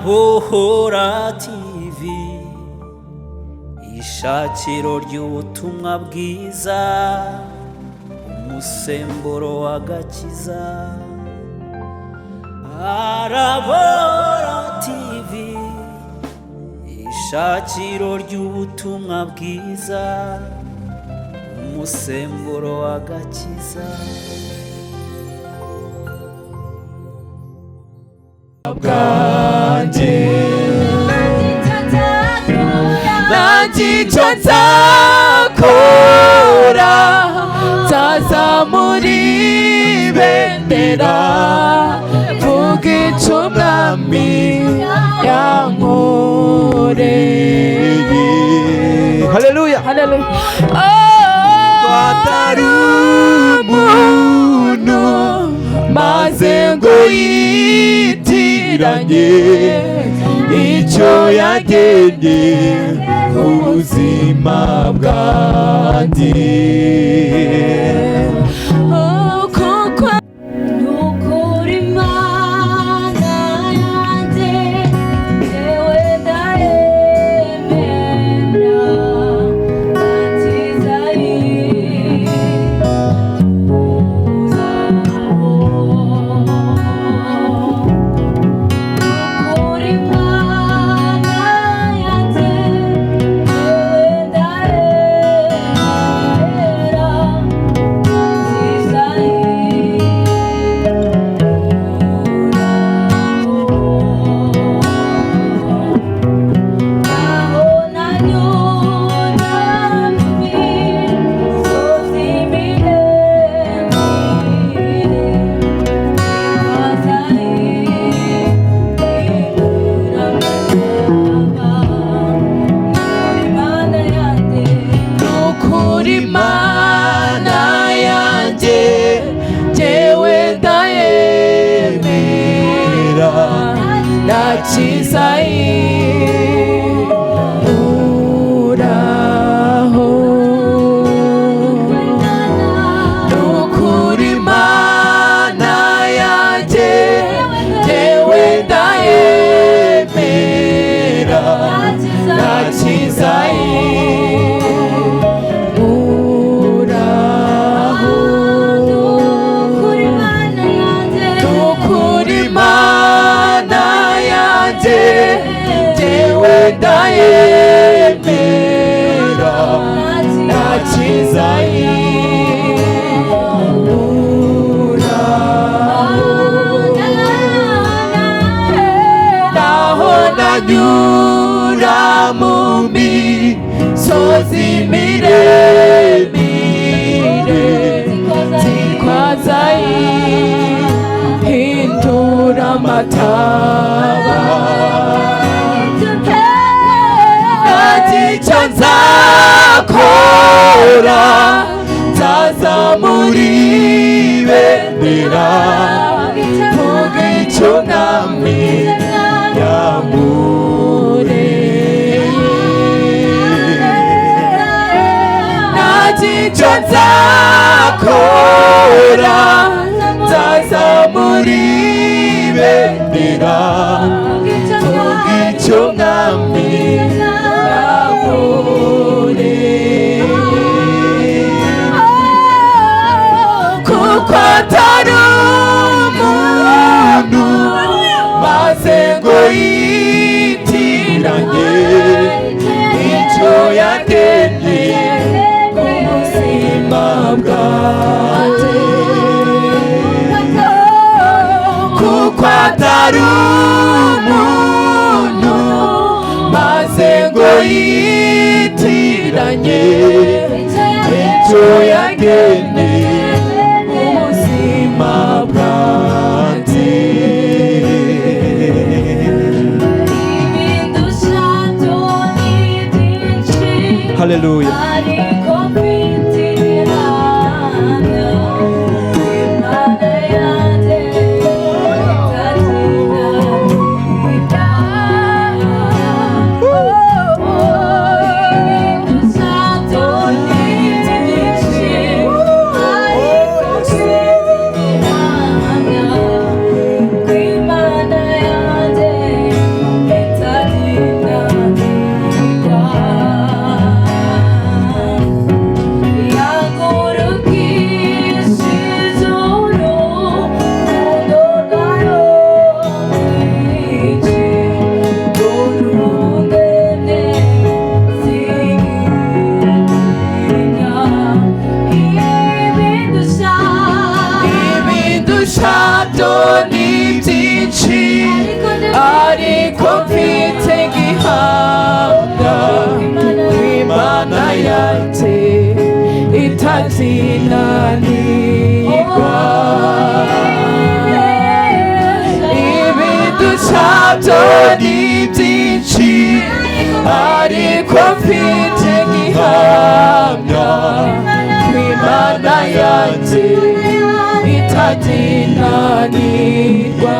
Arabohora TV, ishakiro ry'ubutumwa bwiza, umusemburo w'agakiza. Arabohora TV, ishakiro ry'ubutumwa bwiza, umusemburo w'agakiza. Nandicho nzakora, nzazamura ibendera, mvuga icyo umwami yankoreye. Haleluya, haleluya. Atari umuntu maze ngo yitiranye icyo yagennye ubuzima bwanjye. Nandicho nzakora, nzazamura ibendera, mvuga icyo umwami yankoreye. Nandicho nzakora, nzazamura ibendera, mvuga icyo umwami yankoreye. Kuko atari umuntu maze ngo yitiranye icyo yagennye ubuzima bwanjye. Kuko atari umuntu maze ngo yitiranye icyo yagennye ubuzima bwanjye. Haleluya. itazinanirwa ibidusabyo ni byinshi ariko mfite gihamya kw'Imana yanjye itazinanirwa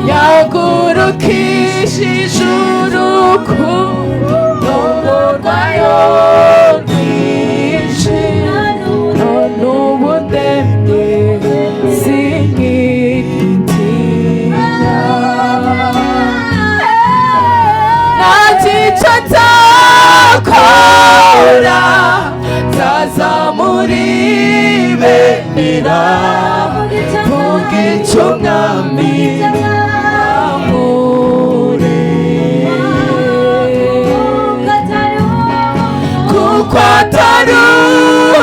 yagurukishije urukundo rwayo rwinshi none ubu ndemye sinkitinya nanjye icyo nzakora nzazamuribera vuga icyo mwami kuko atari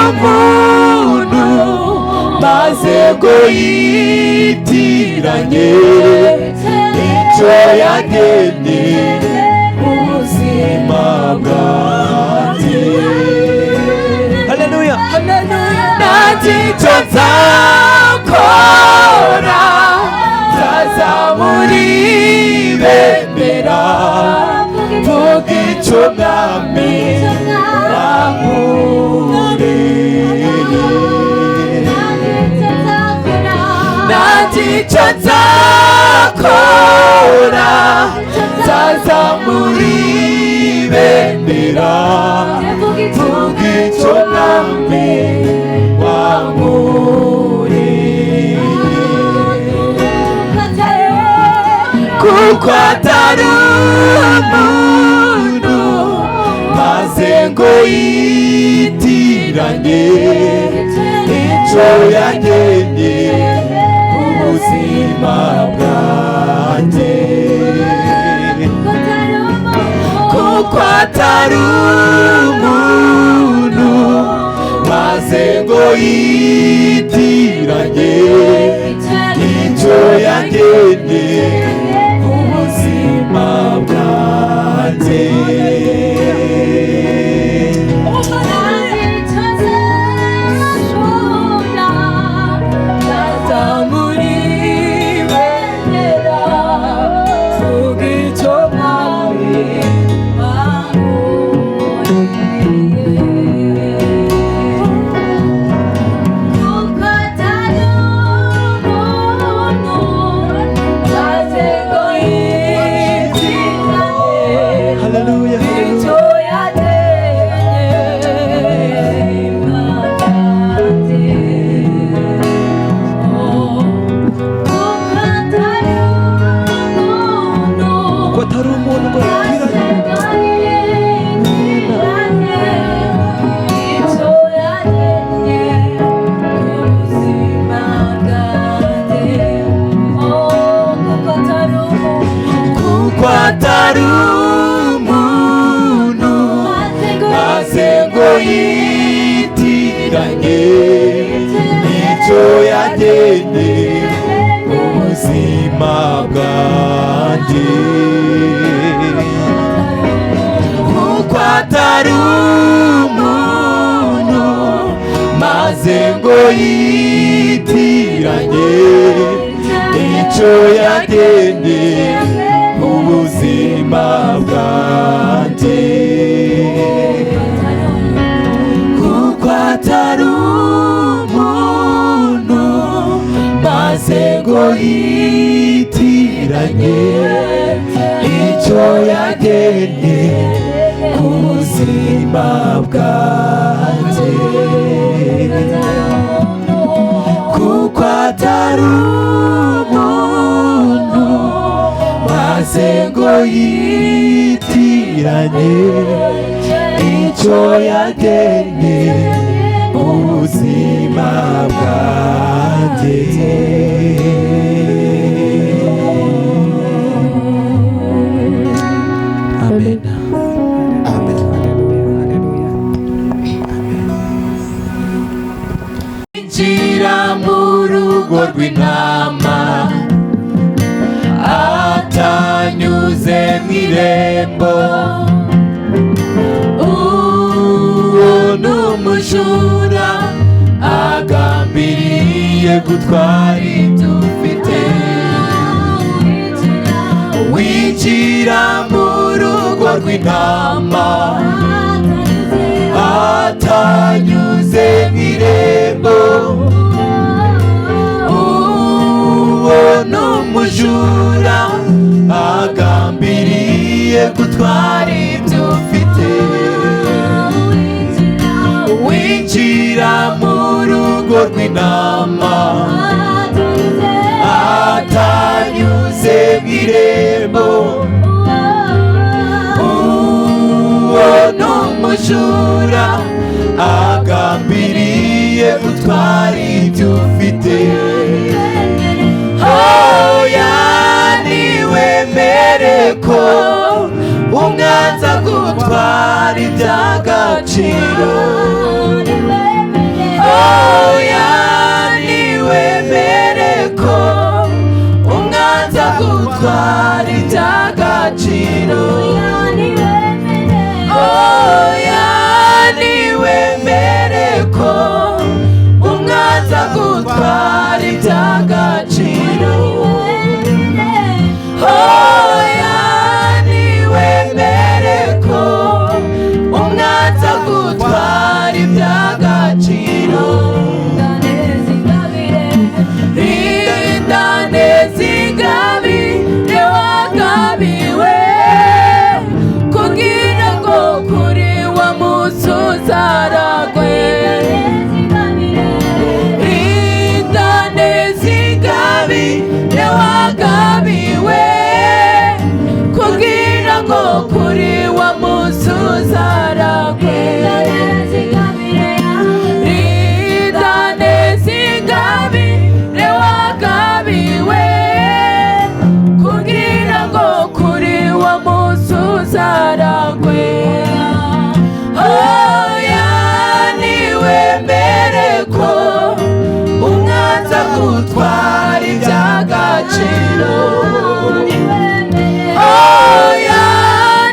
umuntu maze ngo yitiranye icyo yageneye ubuzima bwanjye. Haleluya. nanjye icyo nzakora nzazamuribera vuga icyo mwami nanjye icyo nzakora nzazamuribera vuga icyo mwami wankoreye kuko atari umuntu maze ngo yitiranye icyo yageneye ubuzima bwanjye kuko atari umuntu maze ngo yitiranye icyo yageneye ubuzima bwanjye. atari umuntu maze ngo yitiranye icyo yageneye ubuzima bwanjye, kuko atari umuntu maze ngo yitiranye icyo yageneye ubuzima bwanjye, kuko atari umuntu maze ngo yitiranye icyo yageneye ubuzima bwanjye, kuko atari umuntu maze ngo yitiranye icyo yageneye ubuzima bwanjye. Amen. Amen. Injira mu rugo rw'intama atanyuze mu irembo, n'umujura agambiriye gutwara ibyo ufite. Winjira mu rugo rw'intama atanyuze mw'irembo, uwo n'umujura agambiriye gutwara ibyo ufite. Winjira mu rugo rw'intama atanyuze mw'irembo, uwo n'umujura agambiriye gutwara ibyo ufite. Oya niwemere ko umwanza gutwara iby'agaciro. Oya niwemere ko umwanza gutwara iby'agaciro. Oya niwemere ko umwanza gutwara iby'agaciro. Oya niwemere ko umwanza gutwara iby'agaciro. Rinda neza ingabire wagabiwe, kugira ngo kuri wa munsi uzaragwe. Rinda neza ingabire wagabiwe, kugira ngo kuri wa munsi uzaragwe. Rinda neza ingabire wagabiwe, kugira ngo kuri wa munsi uzaragwe. Oya niwemere ko umwanza gutwara iby'agaciro. Oya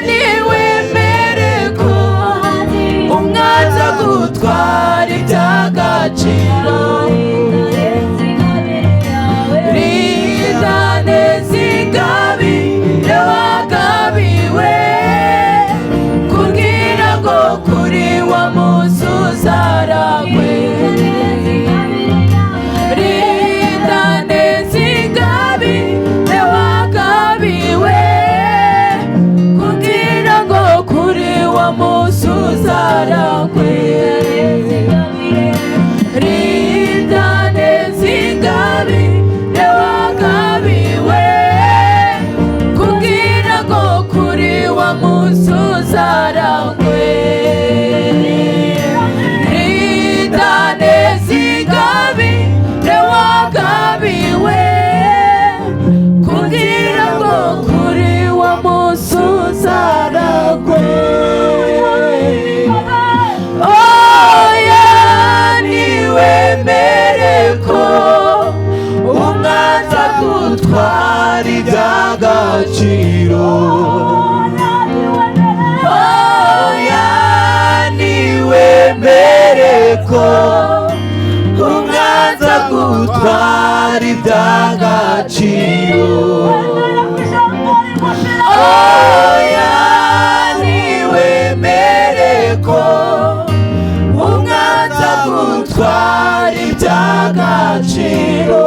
niwemere ko umwanza gutwara iby'agaciro. Rinda neza ingabire wagabiwe, kugira ngo kuri wa munsi uzaragwe. Rinda neza ingabire wagabiwe, kugira ngo kuri wa munsi uzaragwe. Rinda neza ingabire wagabiwe, kugira ngo kuri wa munsi uzaragwe. Rinda neza ingabire wagabiwe, kugira ngo kuri wa munsi uzaragwe. Oya niwemere ko umwanza gutwara iby'agaciro. Oya niwemere ko umwanza gutwara iby'agaciro. Oya niwemere ko umwanza gutwara iby'agaciro.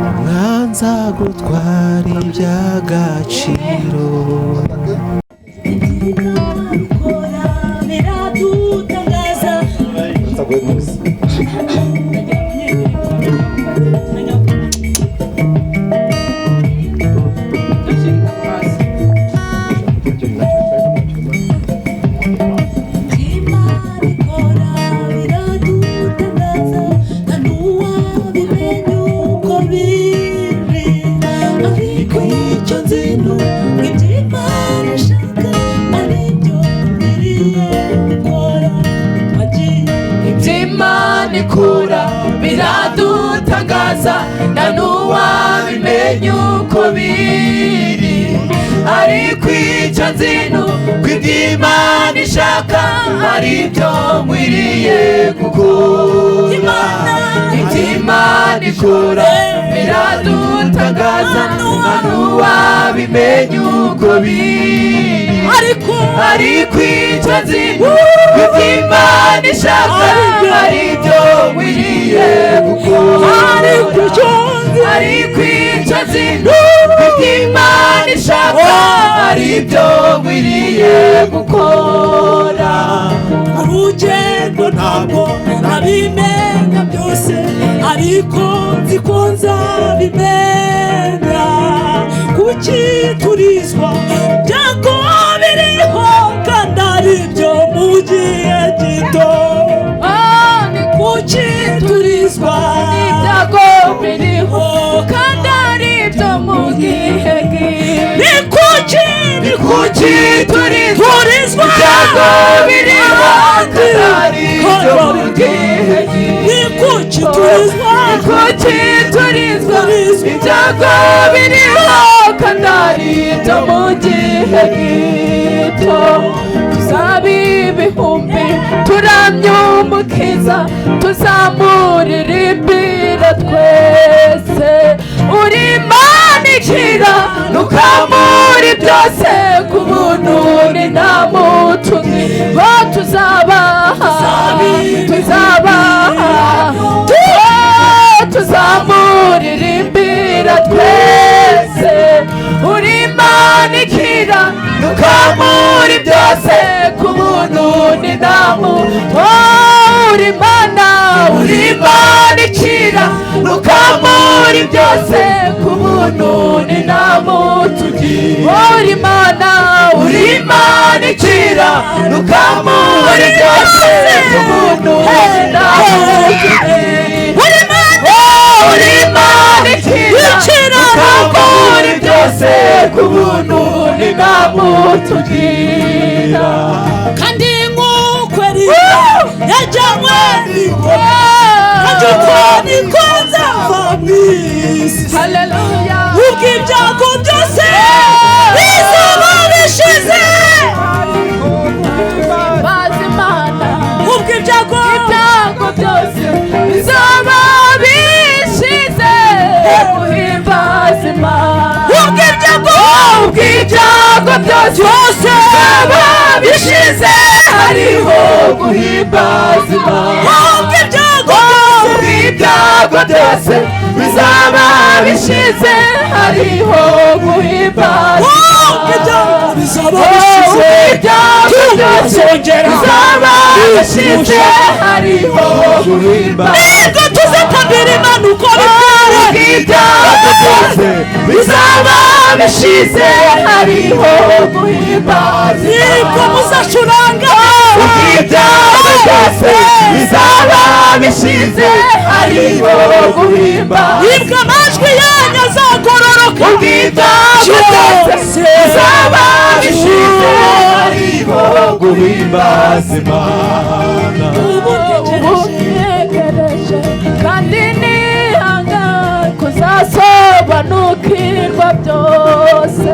Umwanza gutwara iby'agaciro. Ikura biradutangaza, nta n'uwabimenya wabimenye uko biri, ariko icyo nzi ni uko iby'Imana ishaka ari byo nkwiriye gukora. Iby'Imana ikora biradutangaza, nta n'uwabimenye uko biri, ariko icyo nzi ni uko iby'Imana ishaka ari byo nkwiriye gukora. Ariko icyo nzi ni uko iby'Imana ishaka ari byo nkwiriye gukora. Urugendo ntabwo nabimenya byose, ariko nzi ko nzabimenya. Kuki turizwa byago biriho kandi ari byo mu gihe gito? Kuki turizwa ibyago biriho kandi ari byo mu gihe gito? Ni kuki turizwa ibyago biriho kandi ari byo mu gihe gito? Ni kuki turizwa ibyago biriho kandi ari byo mu gihe gito? Tuzaba ibihumbi turamye Umukiza, tuzamuririmbira twese. Uri Imana ikiranuka muri byose, ku buntu ni nta mutugi. Bo tuzamuririmbira twese. Uri Imana ikiranuka muri byose, ku buntu ni nta mutugi. Uri Imana ikiranuka muri byose, ku buntu ni nta mutugi. Uri Imana ikiranuka muri byose, ku buntu ni nta mutugi. Uri Imana ikiranuka muri byose, ku buntu ni nta mutugira. kandi nk'uko Eliya yajyanywe kandi uko niko nzava mu isi. Hallelujah. Ubwo ibyago byose bizaba bishize, Bazimana. ubwo ibyago byose bizaba bishize, guhimbaza Imana. ubwo ibyago byose bizaba bishize, hariho guhimbaza Imana. ubwo ibyago byose bizaba bishize, hariho guhimbaza Imana. bizaba bishize, bizaba bishize, hariho guhimbaza. nibwo tuzatambira Imana uko bikwiriye. Ibyago byose bizaba bishize, hariho guhimbaza. nibwo muzacuranga. Ibyago byose bizaba bishize, hariho guhimbaza. nibwo amajwi yanyu azagororoka. Ibyago byose bizaba bishize, hariho guhimbaza Imana. ubu ntegereje kandi nihanga kuzasobanukirwa byose.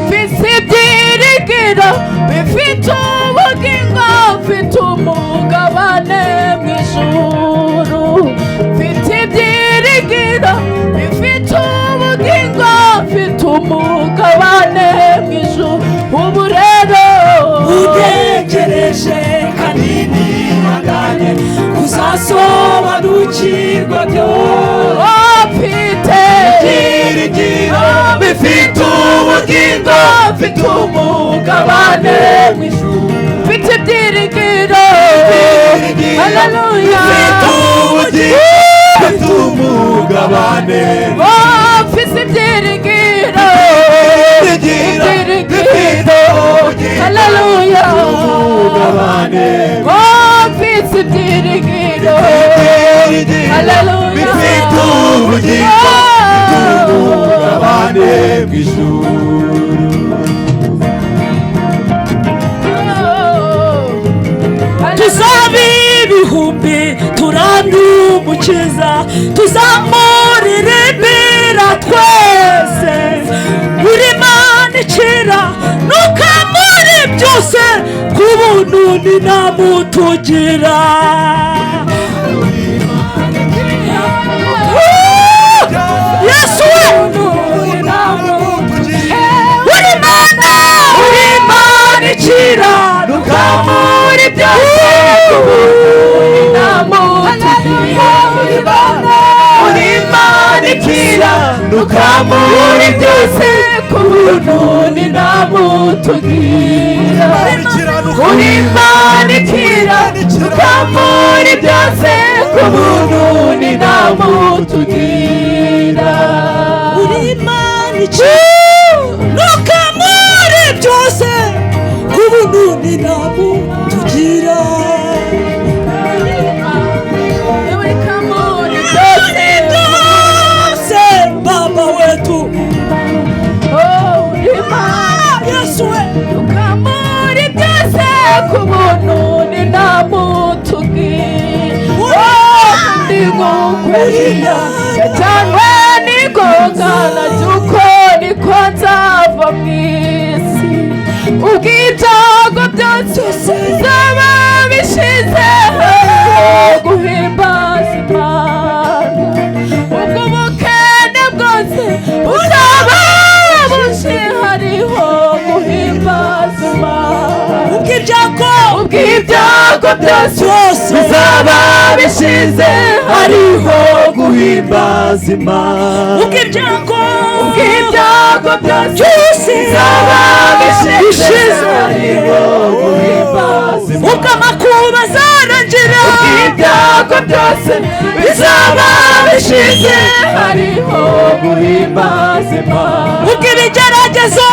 Mfise ibyiringiro bifite ubugingo, mfite umugabane mu ijuru. Mfite ibyiringiro bifite ubugingo, mfite umugabane mu ijuru. Ubu rero utegereje kandi nihanganye kuzasobanukirwa byose. mfite ibyiringiro bifite ubugingo, mfite umugabane mu ijuru. Mfite ibyiringiro, haleluya, bifite ubugingo, bifite umugabane. mfite ibyiringiro, bifite ubugingo, haleluya, umugabane. mfite ibyiringiro, haleluya, bifite ubugingo, umugabane mu ijuru. tuzaba ibihumbi turamye Umukiza, tuzamuririmbira twese. byose ku buntu ni namutugira. Yesu we uri Imana, uri Imana ikiranuka muri byose ku buntu ni namutugira. Uri Imana ikiranuka muri byose ku buntu ni namutugira. Uri Imana ikiranuka muri byose ku buntu ni namutugira. Uri Imana ikiranuka muri byose ku buntu ni namutugira. Baba wetu Yesu we muri byose ku buntu ni namutugira. Ndigukwiriya cyangwa nigongana cyuko niko nzava mu isi. Ubw'ibyago byose bizaba bishize guhimbaza Imana. Ubwo bukene bwose buzaba bushihariho guhimbaza Imana. Ubw'ibyago byose bizaba bishize hariho guhimbaza Imana. Ubw'ibyago byose bizaba bishize hariho guhimbaza Imana. Ubw'amakuba azarangira. Ubw'ibyago byose bizaba bishize hariho guhimbaza Imana. Ubw'ibigeragezo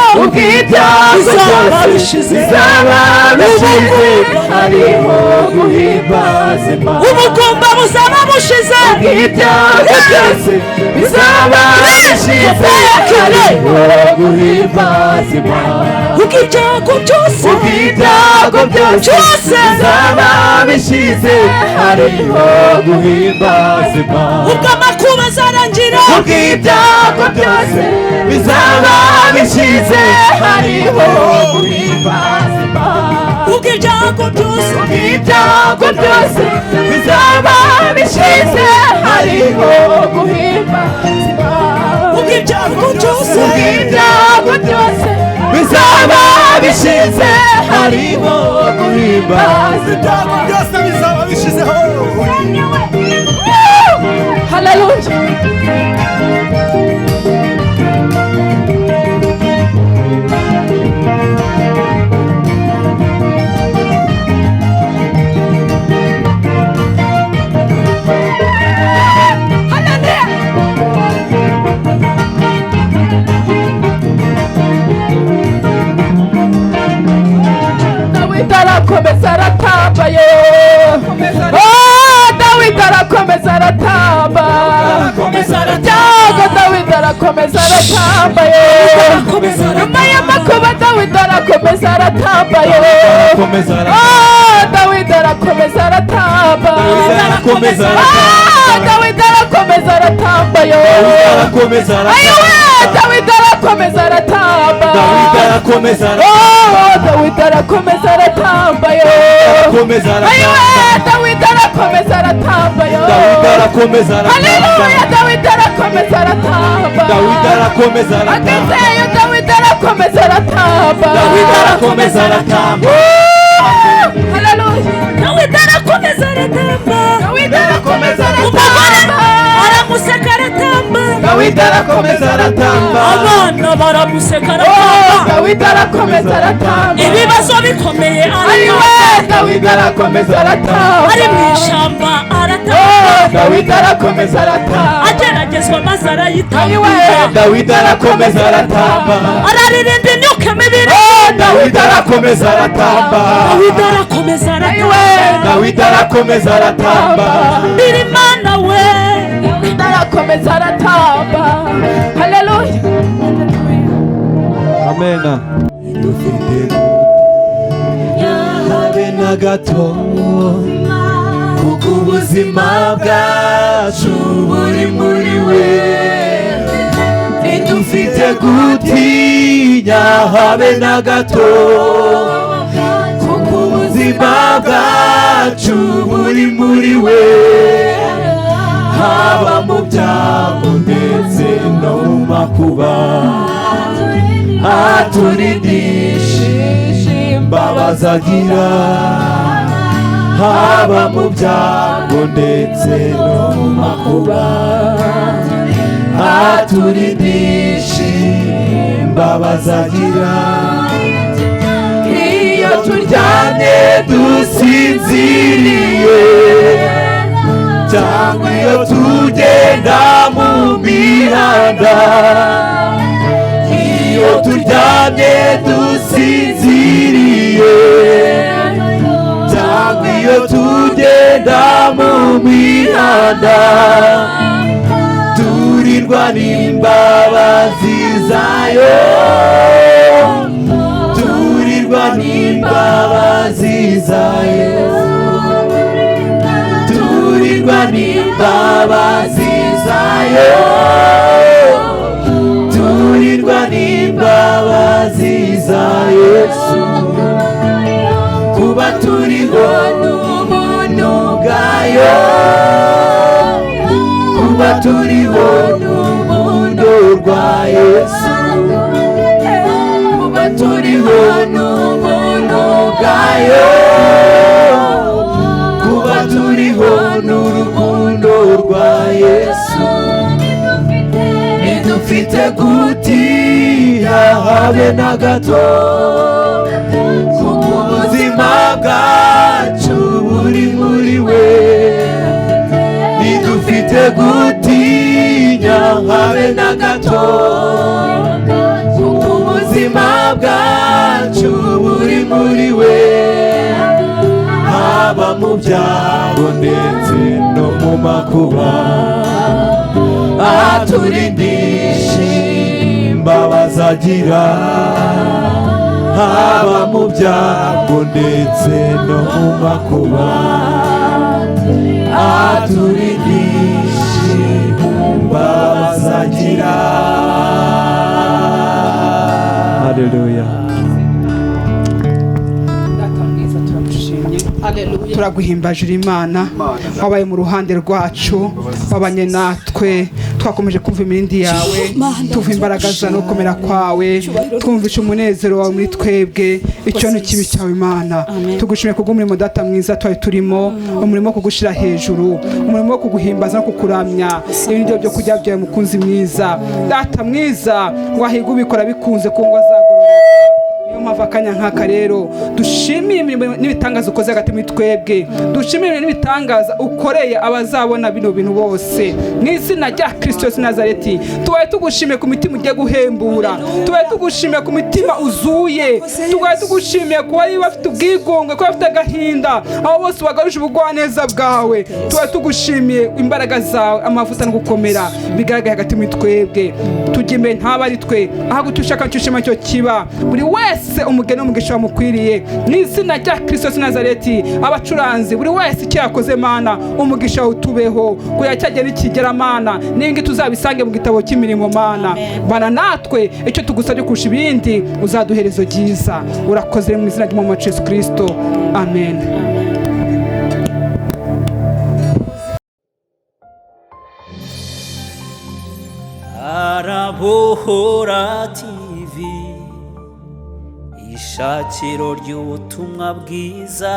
bizaba bishize hariho guhimbaza Imana. Ubugumba buzaba bushize. Ubw'ibyago byose bizaba bishize hariho guhimbaza Imana. Ubw'ibyago byose bizaba bishize hariho guhimbaza Imana. Ubw'amakuba azarangira. Ubw'ibyago byose bizaba bishize hariho guhimbaza Imana. Ubw'ibyago byose bizaba bishize hariho guhimbaza Imana. Ubw'ibyago byose bizaba bishize hariho guhimbaza Imana. byose bizaba bishizeho. Hallelujah. Arakomeza aratambaye. Dawidi arakomeza aratamba. Dawidi arakomeza aratambaye. Nyuma y'amakuba Dawidi arakomeza aratambaye. Dawidi arakomeza aratamba. Dawidi arakomeza aratambaye. Dawidi arakomeza aratamba. Dawidi arakomeza aratamba yo. Dawidi arakomeza aratamba yo. Haleluya. Dawidi arakomeza aratamba. Agezeyo Dawidi arakomeza aratamba. Haleluya. Dawidi arakomeza aratamba. Umugore aramuseka aratamba. Dawidi arakomeza aratamba. Abana baramuseka aratamba. Dawidi arakomeza aratamba. Ibibazo bikomeye ariwe. Dawidi arakomeza aratamba. Ari mu ishyamba aratamba. Dawidi arakomeza aratamba. Ageragezwa maze arayitamba. Dawidi arakomeza aratamba. Araririmba imyuka mibiri. Dawidi arakomeza aratamba. Dawidi arakomeza aratamba. Imana we. Dawidi arakomeza aratamba. Haleluya. Amen. Dufite habe na gato kuko ubuzima bwacu buri muri we. Dufite gutinya habe na gato bwacu buri muri we, haba mu byago ndetse no mu makuba, aturindishije imbabazi agira, haba mu byago ndetse no mu makuba, aturindishije imbabazi agira. Iyo turyamye dusinziriye, cyangwa iyo tugenda mu mihanda, iyo turyamye dusinziriye, cyangwa iyo tugenda mu mihanda, turirwa n'imbabazi zayo, turirwa n'imbabazi zayo, turirwa n'imbabazi zayo, turirwa n'imbabazi za Yesu. Kuba turiho n'ubuntu bwayo, kuba turiho n'ubuntu rwa Yesu, kuba turiho n'ubuntu bwayo, kuba turiho n'urukundo rwa Yesu. Ntidufite gutinya habe na gato, kuko ubuzima bwacu buri muri we. Ntidufite gutinya habe na gato, kuko ubuzima bwacu buri muri we, haba mu byago ndetse no mu makuba, aturindishije imbabazi agira, haba mu byago ndetse no mu makuba, aturindishije imbabazi agira. Haleluya. turaguhimbaje Imana, wabaye mu ruhande rwacu, wabanye natwe, twakomeje kumva imirindi yawe, tuva imbaraga zawe no gukomera kwawe, twumvisha umunezero wawe muri twebwe. Icyo ni kibi cyawe Imana, tugushimiye kubw'umurimo data mwiza twari turimo, umurimo wo kugushira hejuru, umurimo wo kuguhimbaza no kukuramya. Ibi byo kujya byawe mukunzi mwiza, data mwiza, wahiga ubikora bikunze ku ngo azagororerwa. Niyo mpamvu akanya nk'aka rero dushimiye imirimo n'ibitangaza ukoze hagati muri twebwe, dushimiye n'ibitangaza ukoreye abazabona bino bintu bose, mu izina rya Kristo Yesu Nazareti. Tubaye tugushimiye ku mitima ugiye guhembura, tubaye tugushimiye ku mitima uzuye, tubaye tugushimiye ku bari bafite ubwigunge, ku bafite agahinda, abo bose bagaruje ubugwaneza bwawe. Tubaye tugushimiye imbaraga zawe, amavuta no gukomera bigaragaye hagati muri twebwe. Tujye imbere ntaba ari twe, ahubwo tushaka cyushima cyo kiba buri wese umugeni w'umugisha wamukwiriye, mu izina rya Kristo Yesu Nazareti. Abacuranzi buri wese icyo yakoze Mana, umugisha utubeho kuya cyagera ikigera Mana, ningi tuzabisange mu gitabo cy'imirimo Mana. Bana natwe icyo tugusabye kurusha ibindi, uzaduherezo ryiza. Urakoze mu izina ry'umwami Yesu Kristo, amen. Arabohora TV, ishakiro ry'ubutumwa bwiza,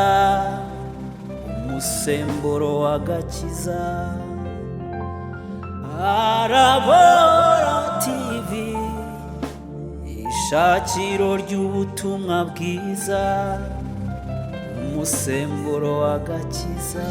umusemburo w'agakiza. Arabohora TV, ishakiro ry'ubutumwa bwiza, umusemburo w'agakiza.